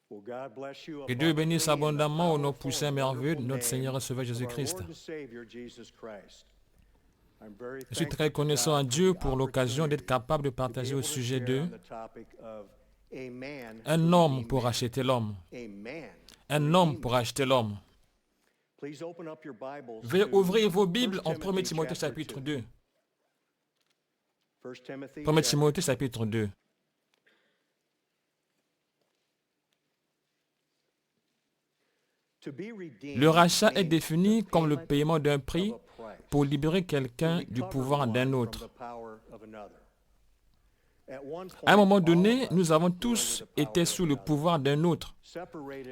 Que Dieu bénisse abondamment au nom puissant et merveilleux de notre Seigneur et Sauveur Jésus-Christ. Je suis très reconnaissant à Dieu pour l'occasion d'être capable de partager au sujet de un homme pour acheter l'homme. Un homme pour acheter l'homme. Veuillez ouvrir vos Bibles en 1 Timothée chapitre 2. 1 Timothée chapitre 2. Le rachat est défini comme le paiement d'un prix pour libérer quelqu'un du pouvoir d'un autre. À un moment donné, nous avons tous été sous le pouvoir d'un autre,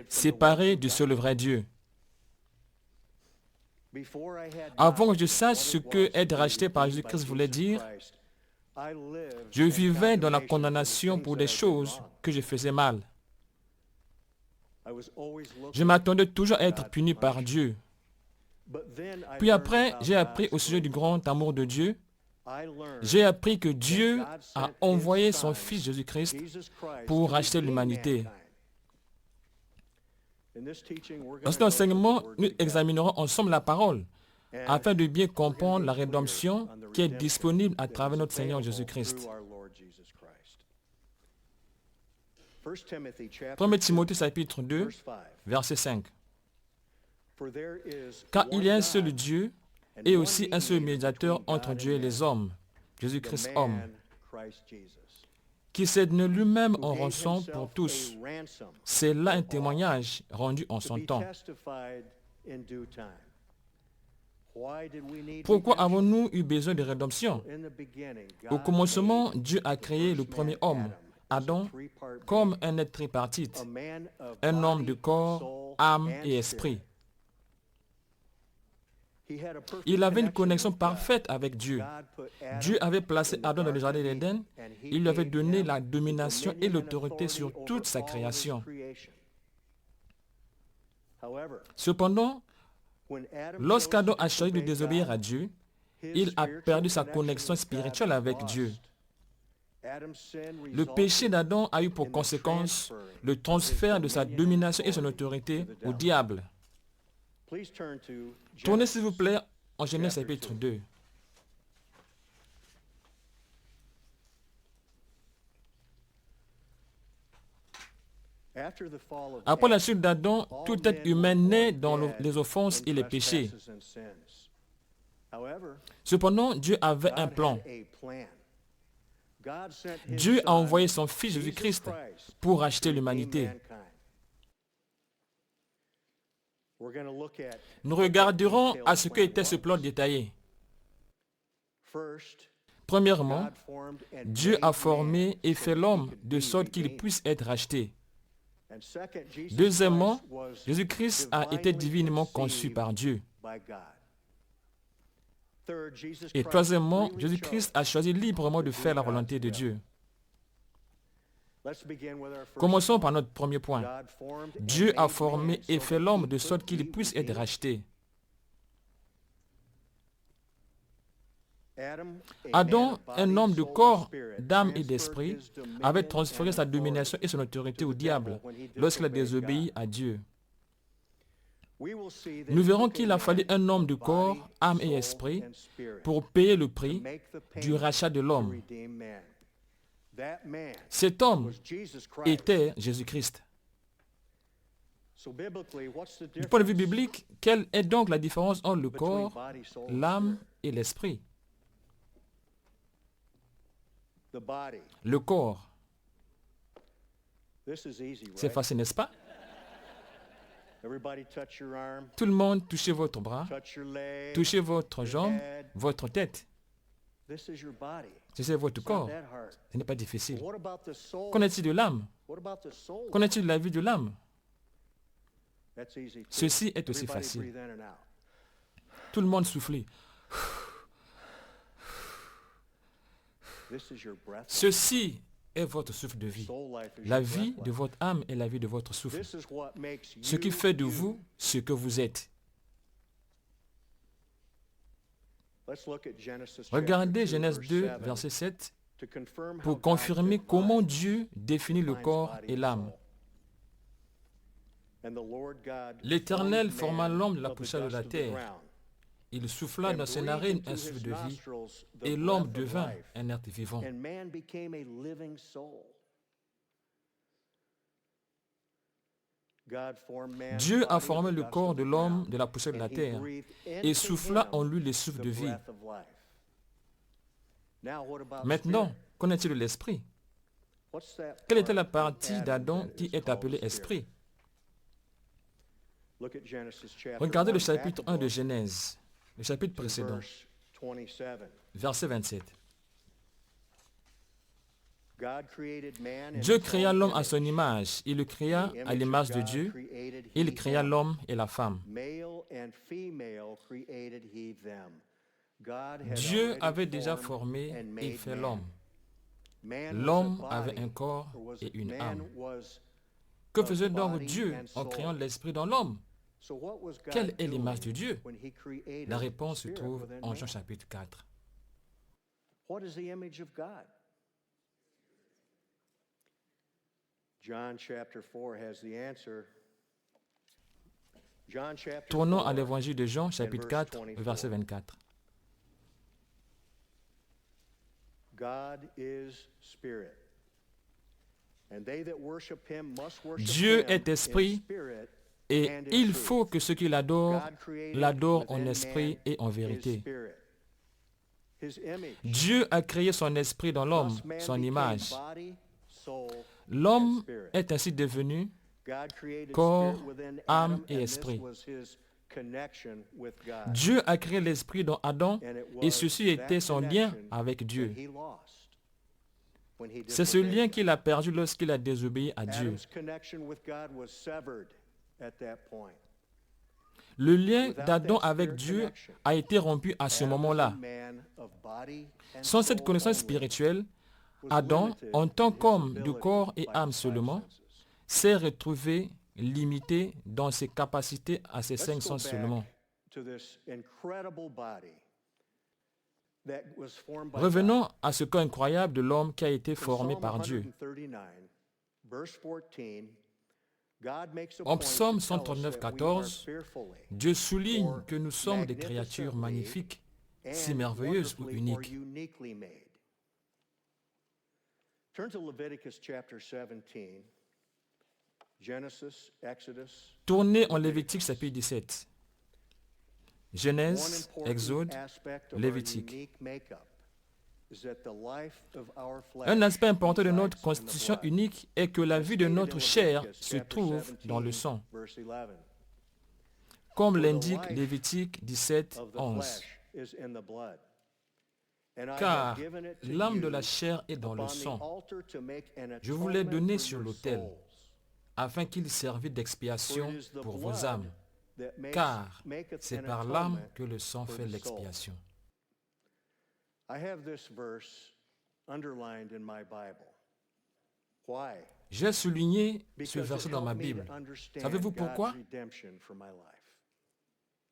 séparés du seul vrai Dieu. Avant que je sache ce que être racheté par Jésus-Christ voulait dire, je vivais dans la condamnation pour des choses que je faisais mal. Je m'attendais toujours à être puni par Dieu. Puis après, j'ai appris au sujet du grand amour de Dieu. J'ai appris que Dieu a envoyé son Fils Jésus-Christ pour racheter l'humanité. Dans cet enseignement, nous examinerons ensemble la parole afin de bien comprendre la rédemption qui est disponible à travers notre Seigneur Jésus-Christ. 1 Timothée chapitre 2, verset 5. Car il y a un seul Dieu et aussi un seul médiateur entre Dieu et les hommes, Jésus-Christ homme, qui s'est donné lui-même en rançon pour tous. C'est là un témoignage rendu en son temps. Pourquoi avons-nous eu besoin de rédemption? Au commencement, Dieu a créé le premier homme, Adam, comme un être tripartite, un homme de corps, âme et esprit. Il avait une connexion parfaite avec Dieu. Dieu avait placé Adam dans le jardin d'Éden. Il lui avait donné la domination et l'autorité sur toute sa création. Cependant, lorsqu'Adam a choisi de désobéir à Dieu, il a perdu sa connexion spirituelle avec Dieu. Le péché d'Adam a eu pour conséquence le transfert de sa domination et son autorité au diable. Tournez s'il vous plaît en Genèse chapitre 2. Après la chute d'Adam, tout être humain naît dans les offenses et les péchés. Cependant, Dieu avait un plan. Dieu a envoyé son Fils Jésus-Christ pour racheter l'humanité. Nous regarderons à ce qu'était ce plan détaillé. Premièrement, Dieu a formé et fait l'homme de sorte qu'il puisse être racheté. Deuxièmement, Jésus-Christ a été divinement conçu par Dieu. Et troisièmement, Jésus-Christ a choisi librement de faire la volonté de Dieu. Commençons par notre premier point. Dieu a formé et fait l'homme de sorte qu'il puisse être racheté. Adam, un homme de corps, d'âme et d'esprit, avait transféré sa domination et son autorité au diable lorsqu'il a désobéi à Dieu. Nous verrons qu'il a fallu un homme de corps, âme et esprit pour payer le prix du rachat de l'homme. Cet homme était Jésus-Christ. Du point de vue biblique, quelle est donc la différence entre le corps, l'âme et l'esprit? Le corps. C'est facile, n'est-ce pas? Tout le monde, touchez votre bras, touchez votre jambe, votre tête. C'est votre corps. Ce n'est pas difficile. Qu'en est-il de l'âme? Qu'en est-il de la vie de l'âme? Ceci est aussi facile. Tout le monde souffle. Ceci est votre souffle de vie. La vie de votre âme est la vie de votre souffle. Ce qui fait de vous ce que vous êtes. Regardez Genèse 2, verset 7, pour confirmer comment Dieu définit le corps et l'âme. L'Éternel forma l'homme de la poussière de la terre. Il souffla dans ses narines un souffle de vie, et l'homme devint un être vivant. Dieu a formé le corps de l'homme de la poussière de la terre et souffla en lui le souffle de vie. Maintenant, qu'en est-il de l'esprit? Quelle était la partie d'Adam qui est appelée esprit? Regardez le chapitre 1 de Genèse, le chapitre précédent, verset 27. Dieu créa l'homme à son image. Il le créa à l'image de Dieu. Il créa l'homme et la femme. Dieu avait déjà formé et fait l'homme. L'homme avait un corps et une âme. Que faisait donc Dieu en créant l'esprit dans l'homme? Quelle est l'image de Dieu? La réponse se trouve en Jean chapitre 4. Tournons à l'évangile de Jean, chapitre 4, verset 24. Dieu est esprit, et il faut que ceux qui l'adorent, l'adorent en esprit et en vérité. Dieu a créé son esprit dans l'homme, son image. L'homme est ainsi devenu corps, âme et esprit. Dieu a créé l'esprit dans Adam et ceci était son lien avec Dieu. C'est ce lien qu'il a perdu lorsqu'il a désobéi à Dieu. Le lien d'Adam avec Dieu a été rompu à ce moment-là. Sans cette connaissance spirituelle, Adam, en tant qu'homme de corps et âme seulement, s'est retrouvé limité dans ses capacités à ses 5 sens seulement. Revenons à ce cas incroyable de l'homme qui a été formé par Dieu. En Psaume 139, 14, Dieu souligne que nous sommes des créatures magnifiques, si merveilleuses ou uniques. Tournez en Lévitique chapitre 17. Genèse, Exode, Lévitique. Un aspect important de notre constitution unique est que la vie de notre chair se trouve dans le sang. Comme l'indique Lévitique 17, 11. Car l'âme de la chair est dans le sang. Je vous l'ai donné sur l'autel, afin qu'il servît d'expiation pour vos âmes. Car c'est par l'âme que le sang fait l'expiation. J'ai souligné ce verset dans ma Bible. Savez-vous pourquoi?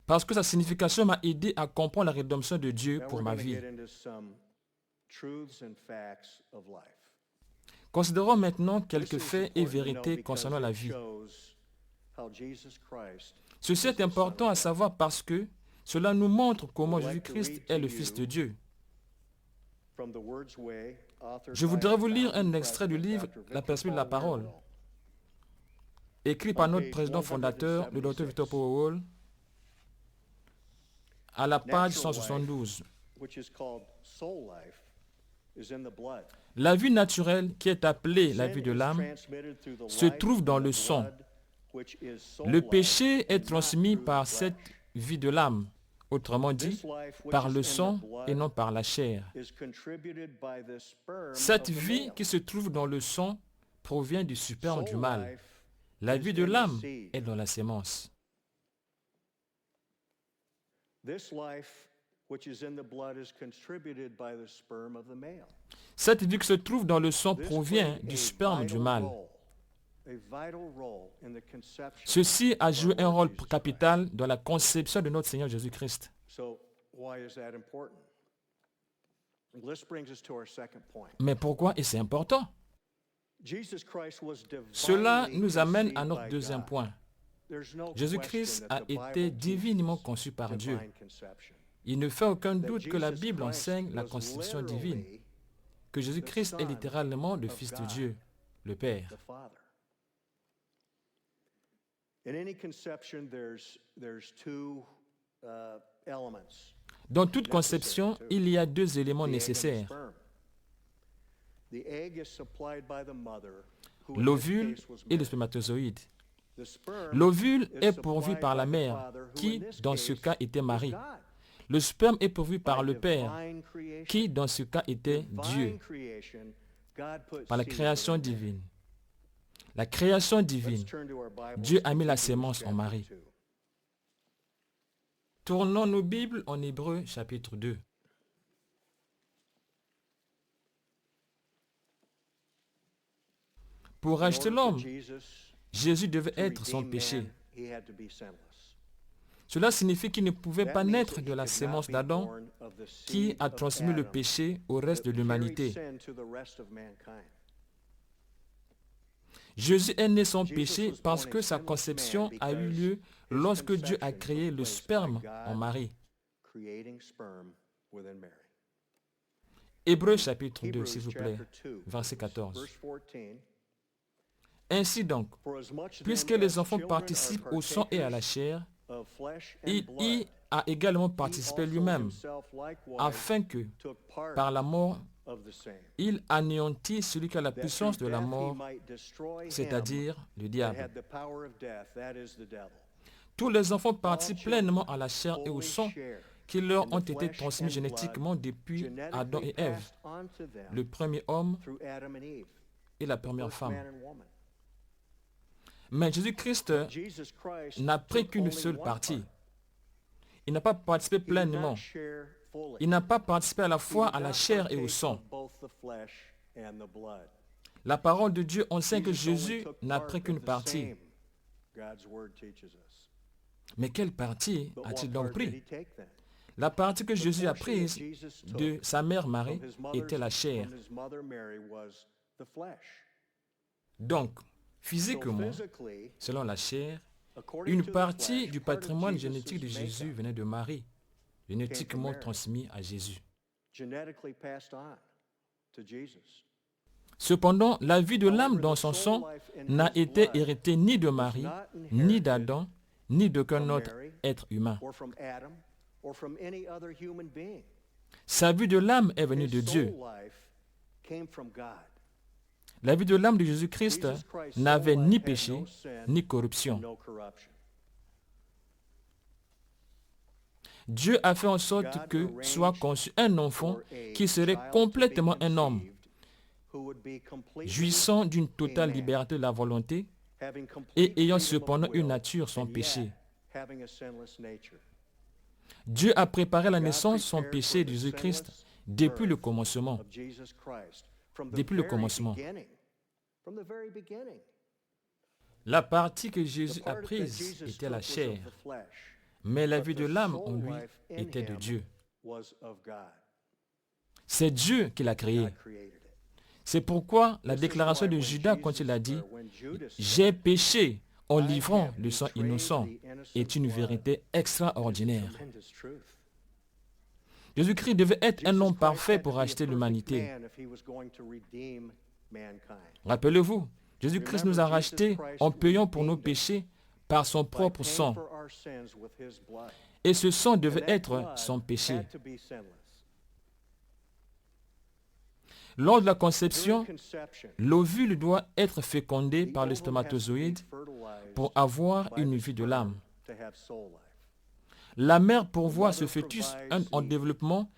Parce que sa signification m'a aidé à comprendre la rédemption de Dieu pour ma vie. Considérons maintenant quelques faits et vérités concernant la vie. Ceci est important à savoir parce que cela nous montre comment Jésus-Christ est le Fils de Dieu. Je voudrais vous lire un extrait du livre La perspective de la parole, écrit par notre président fondateur, le Dr Victor Powell, à la page 172. La vie naturelle, qui est appelée la vie de l'âme, se trouve dans le sang. Le péché est transmis par cette vie de l'âme, autrement dit, par le sang et non par la chair. Cette vie qui se trouve dans le sang provient du sperme du mâle. La vie de l'âme est dans la sémence. Cette vie qui se trouve dans le sang provient du sperme du mâle. Ceci a joué un rôle capital dans la conception de notre Seigneur Jésus-Christ. Mais pourquoi est-ce important? Cela nous amène à notre deuxième point. Jésus-Christ a été divinement conçu par Dieu. Il ne fait aucun doute que la Bible enseigne la conception divine, que Jésus-Christ est littéralement le Fils de Dieu, le Père. Dans toute conception, il y a deux éléments nécessaires. L'ovule et le spermatozoïde. L'ovule est pourvu par la mère, qui, dans ce cas, était Marie. Le sperme est pourvu par le Père, qui, dans ce cas, était Dieu, par la création divine. La création divine, Dieu a mis la sémence en Marie. Tournons nos Bibles en Hébreux chapitre 2. Pour racheter l'homme, Jésus devait être sans péché. Cela signifie qu'il ne pouvait pas naître de la sémence d'Adam qui a transmis le péché au reste de l'humanité. Jésus est né sans péché parce que sa conception a eu lieu lorsque Dieu a créé le sperme en Marie. Hébreux chapitre 2, s'il vous plaît, verset 14. Ainsi donc, puisque les enfants participent au sang et à la chair, il y a également participé lui-même, afin que, par la mort, il anéantit celui qui a la puissance de la mort, c'est-à-dire le diable. Tous les enfants participent pleinement à la chair et au sang qui leur ont été transmis génétiquement depuis Adam et Ève, le premier homme et la première femme. Mais Jésus-Christ n'a pris qu'une seule partie. Il n'a pas participé pleinement. Il n'a pas participé à la fois à la chair et au sang. La parole de Dieu enseigne que Jésus n'a pris qu'une partie. Mais quelle partie a-t-il donc pris? La partie que Jésus a prise de sa mère Marie était la chair. Donc, physiquement, selon la chair, une partie du patrimoine génétique de Jésus venait de Marie, génétiquement transmis à Jésus. Cependant, la vie de l'âme dans son sang n'a été héritée ni de Marie, ni d'Adam, ni d'aucun autre être humain. Sa vie de l'âme est venue de Dieu. La vie de l'âme de Jésus-Christ n'avait ni péché, ni corruption. Dieu a fait en sorte que soit conçu un enfant qui serait complètement un homme, jouissant d'une totale liberté de la volonté et ayant cependant une nature sans péché. Dieu a préparé la naissance sans péché de Jésus-Christ depuis le commencement. Depuis le commencement. La partie que Jésus a prise était la chair, mais la vie de l'âme en lui était de Dieu. C'est Dieu qui l'a créé. C'est pourquoi la déclaration de Judas quand il a dit « J'ai péché en livrant le sang innocent » est une vérité extraordinaire. Jésus-Christ devait être un homme parfait pour racheter l'humanité. Rappelez-vous, Jésus-Christ nous a rachetés en payant pour nos péchés par son propre sang. Et ce sang devait être sans péché. Lors de la conception, l'ovule doit être fécondé par le spermatozoïde pour avoir une vie de l'âme. La mère pourvoit à ce fœtus en développement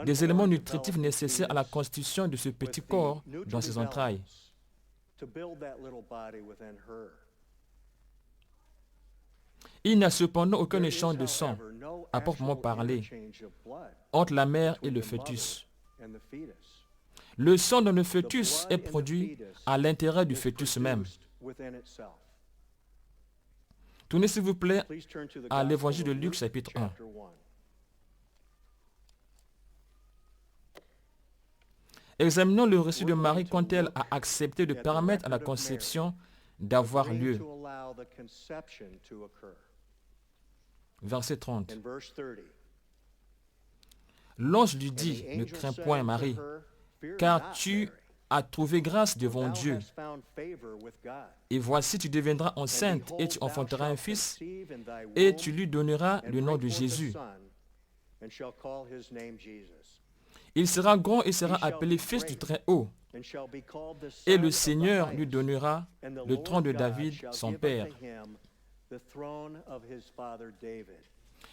des éléments nutritifs nécessaires à la constitution de ce petit corps dans ses entrailles. Il n'y a cependant aucun échange de sang, à proprement parler, entre la mère et le fœtus. Le sang dans le fœtus est produit à l'intérieur du fœtus même. Tournez s'il vous plaît à l'évangile de Luc chapitre 1. Examinons le récit de Marie quand elle a accepté de permettre à la conception d'avoir lieu. Verset 30. L'ange lui dit, ne crains point Marie, car tu as trouvé grâce devant Dieu. Et voici, tu deviendras enceinte et tu enfanteras un fils et tu lui donneras le nom de Jésus. Il sera grand et sera appelé fils du Très-Haut. Et le Seigneur lui donnera le trône de David, son père.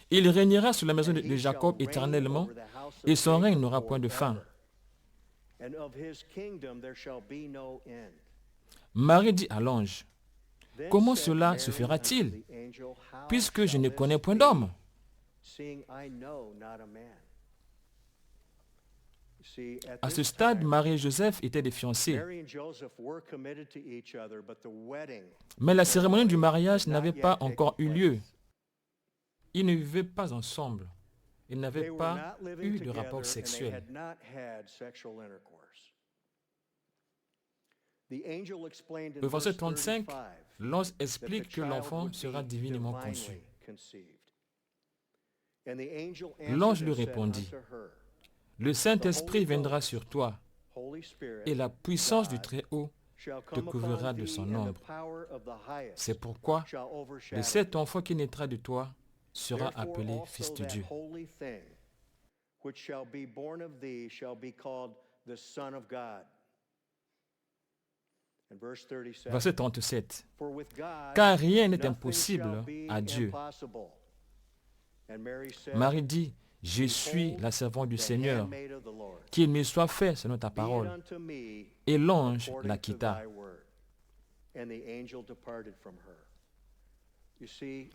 Il régnera sur la maison de Jacob éternellement et son règne n'aura point de fin. Marie dit à l'ange, comment cela se fera-t-il, puisque je ne connais point d'homme? À ce stade, Marie et Joseph étaient des fiancés. Mais la cérémonie du mariage n'avait pas encore eu lieu. Ils ne vivaient pas ensemble. Ils n'avaient pas eu de rapport sexuel. Au verset 35, l'ange explique que l'enfant sera divinement conçu. L'ange lui répondit, le Saint-Esprit viendra sur toi, et la puissance du Très-Haut te couvrira de son ombre. C'est pourquoi de cet enfant qui naîtra de toi sera appelé Fils de Dieu. Verset 37. Car rien n'est impossible à Dieu. Marie dit, je suis la servante du Seigneur, qu'il me soit fait selon ta parole. Et l'ange la quitta.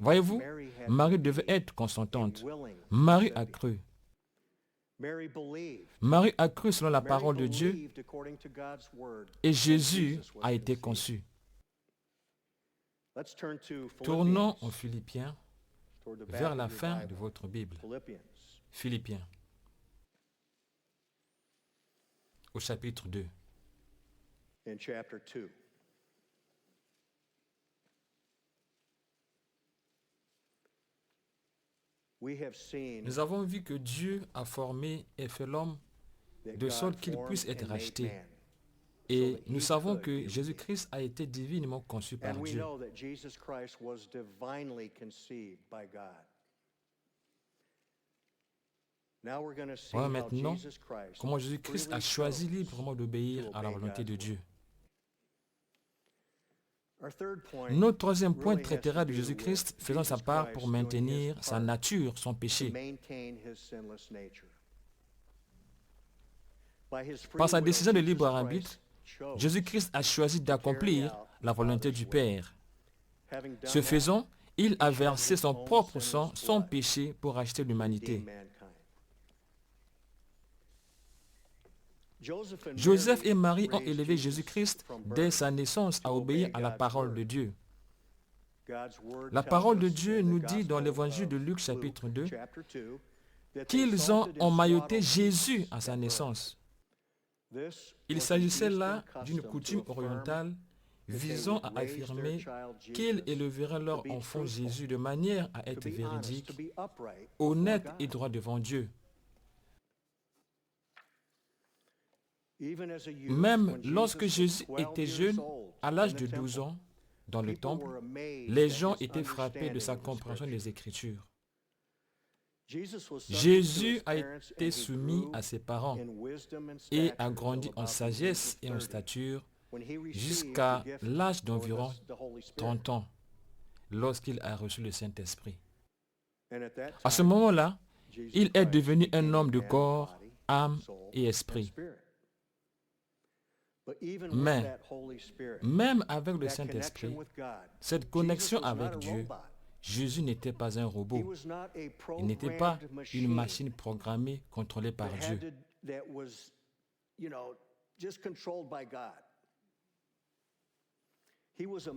Voyez-vous, Marie devait être consentante. Marie a cru. Marie a cru selon la parole de Dieu et Jésus a été conçu. Tournons en Philippiens vers la fin de votre Bible. Philippiens, au chapitre 2. Nous avons vu que Dieu a formé et fait l'homme de sorte qu'il puisse être racheté. Et nous savons que Jésus-Christ a été divinement conçu par Dieu. Voilà maintenant comment Jésus-Christ a choisi librement d'obéir à la volonté de Dieu. Notre troisième point traitera de Jésus-Christ faisant sa part pour maintenir sa nature, son péché. Par sa décision de libre arbitre, Jésus-Christ a choisi d'accomplir la volonté du Père. Ce faisant, il a versé son propre sang, son péché, pour racheter l'humanité. Joseph et Marie ont élevé Jésus-Christ dès sa naissance à obéir à la parole de Dieu. La parole de Dieu nous dit dans l'évangile de Luc chapitre 2 qu'ils ont emmailloté Jésus à sa naissance. Il s'agissait là d'une coutume orientale visant à affirmer qu'ils éleveraient leur enfant Jésus de manière à être véridique, honnête et droit devant Dieu. Même lorsque Jésus était jeune, à l'âge de 12 ans, dans le temple, les gens étaient frappés de sa compréhension des Écritures. Jésus a été soumis à ses parents et a grandi en sagesse et en stature jusqu'à l'âge d'environ 30 ans, lorsqu'il a reçu le Saint-Esprit. À ce moment-là, il est devenu un homme de corps, âme et esprit. Mais, même avec le Saint-Esprit, cette connexion avec Dieu, Jésus n'était pas un robot. Il n'était pas une machine programmée, contrôlée par Dieu.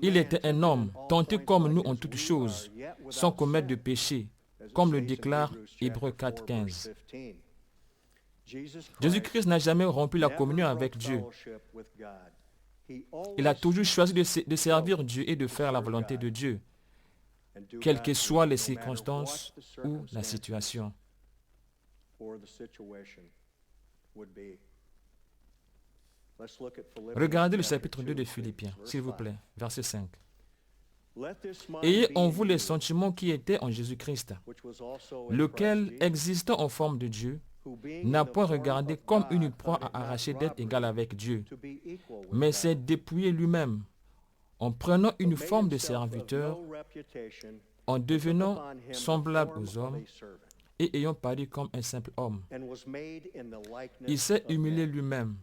Il était un homme, tenté comme nous en toutes choses, sans commettre de péché, comme le déclare Hébreux 4:15. Jésus-Christ n'a jamais rompu la communion avec Dieu. Il a toujours choisi de servir Dieu et de faire la volonté de Dieu, quelles que soient les circonstances ou la situation. Regardez le chapitre 2 de Philippiens, s'il vous plaît, verset 5. Ayez en vous les sentiments qui étaient en Jésus-Christ, lequel, existant en forme de Dieu, n'a point regardé comme une proie à arracher d'être égal avec Dieu, mais s'est dépouillé lui-même, en prenant une forme de serviteur, en devenant semblable aux hommes, et ayant paru comme un simple homme. Il s'est humilié lui-même,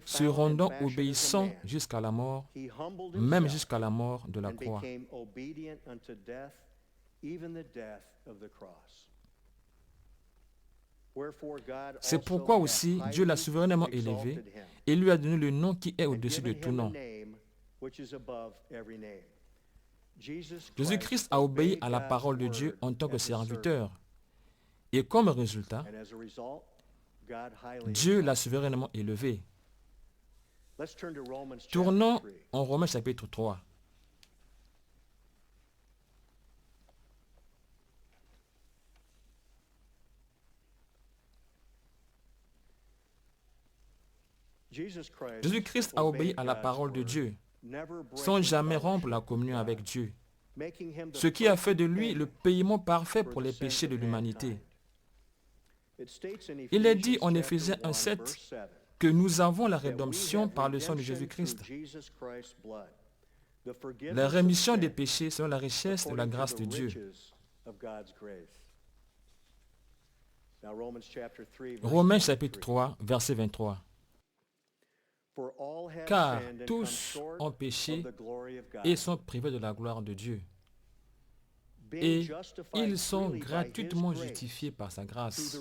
se rendant obéissant jusqu'à la mort, même jusqu'à la mort de la croix. C'est pourquoi aussi Dieu l'a souverainement élevé et lui a donné le nom qui est au-dessus de tout nom. Jésus-Christ a obéi à la parole de Dieu en tant que serviteur. Et comme résultat, Dieu l'a souverainement élevé. Tournons en Romains chapitre 3. Jésus-Christ a obéi à la parole de Dieu, sans jamais rompre la communion avec Dieu, ce qui a fait de lui le paiement parfait pour les péchés de l'humanité. Il est dit en Éphésiens 1:7 que nous avons la rédemption par le sang de Jésus-Christ, la rémission des péchés selon la richesse de la grâce de Dieu. Romains chapitre 3, verset 23. Car tous ont péché et sont privés de la gloire de Dieu. Et ils sont gratuitement justifiés par sa grâce,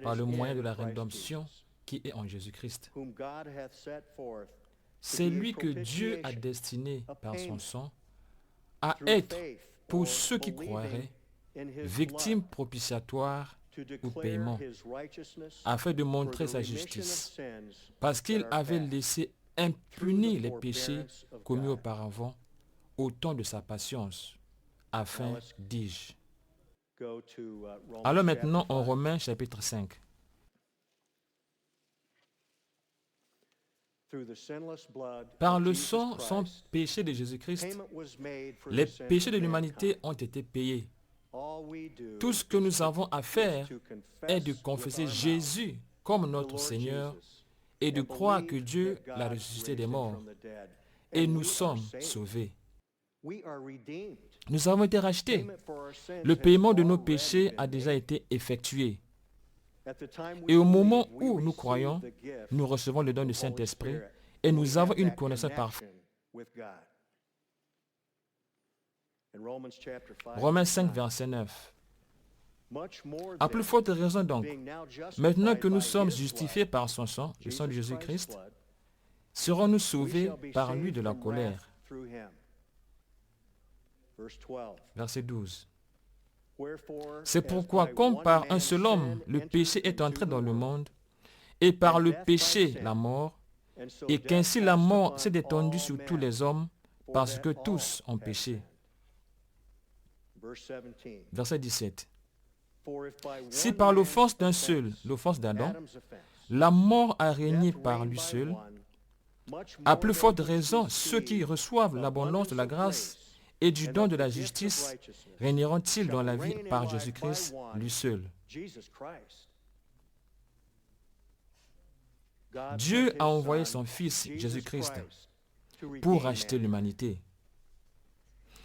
par le moyen de la rédemption qui est en Jésus-Christ. C'est lui que Dieu a destiné par son sang à être, pour ceux qui croiraient, victime propitiatoire ou paiement, afin de montrer sa justice, parce qu'il avait laissé impunis les péchés commis auparavant au temps de sa patience, afin, dis-je. Alors maintenant, en Romains chapitre 5. Par le sang sans péché de Jésus-Christ, les péchés de l'humanité ont été payés. Tout ce que nous avons à faire est de confesser Jésus comme notre Seigneur et de croire que Dieu l'a ressuscité des morts. Et nous sommes sauvés. Nous avons été rachetés. Le paiement de nos péchés a déjà été effectué. Et au moment où nous croyons, nous recevons le don du Saint-Esprit et nous avons une connaissance parfaite. Romains 5, verset 9. À plus forte raison donc, maintenant que nous sommes justifiés par son sang, le sang de Jésus-Christ, serons-nous sauvés par lui de la colère. Verset 12. C'est pourquoi, comme par un seul homme, le péché est entré dans le monde, et par le péché, la mort, et qu'ainsi la mort s'est étendue sur tous les hommes, parce que tous ont péché. Verset 17. Si par l'offense d'un seul, l'offense d'Adam, la mort a régné par lui seul, à plus forte raison, ceux qui reçoivent l'abondance de la grâce et du don de la justice régneront-ils dans la vie par Jésus-Christ, lui seul. Dieu a envoyé son Fils, Jésus-Christ, pour racheter l'humanité.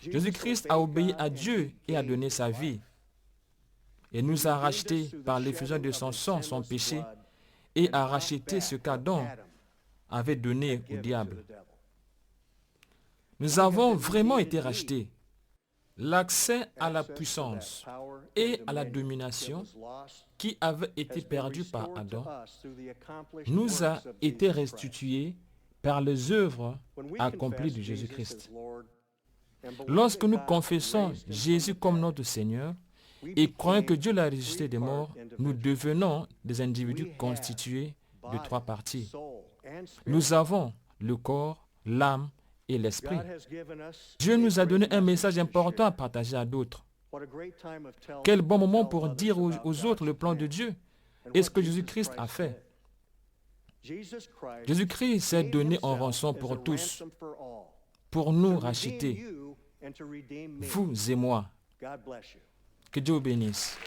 Jésus-Christ a obéi à Dieu et a donné sa vie. Et nous a rachetés par l'effusion de son sang, son péché, et a racheté ce qu'Adam avait donné au diable. Nous avons vraiment été rachetés. L'accès à la puissance et à la domination qui avait été perdu par Adam nous a été restitué par les œuvres accomplies de Jésus-Christ. Lorsque nous confessons Jésus comme notre Seigneur et croyons que Dieu l'a ressuscité des morts, nous devenons des individus constitués de trois parties, Nous avons le corps, l'âme et l'esprit. Dieu nous a donné un message important à partager à d'autres. Quel bon moment pour dire aux autres le plan de Dieu et ce que Jésus-Christ a fait. Jésus-Christ s'est donné en rançon pour tous, pour nous racheter, vous et moi. Que Dieu vous bénisse.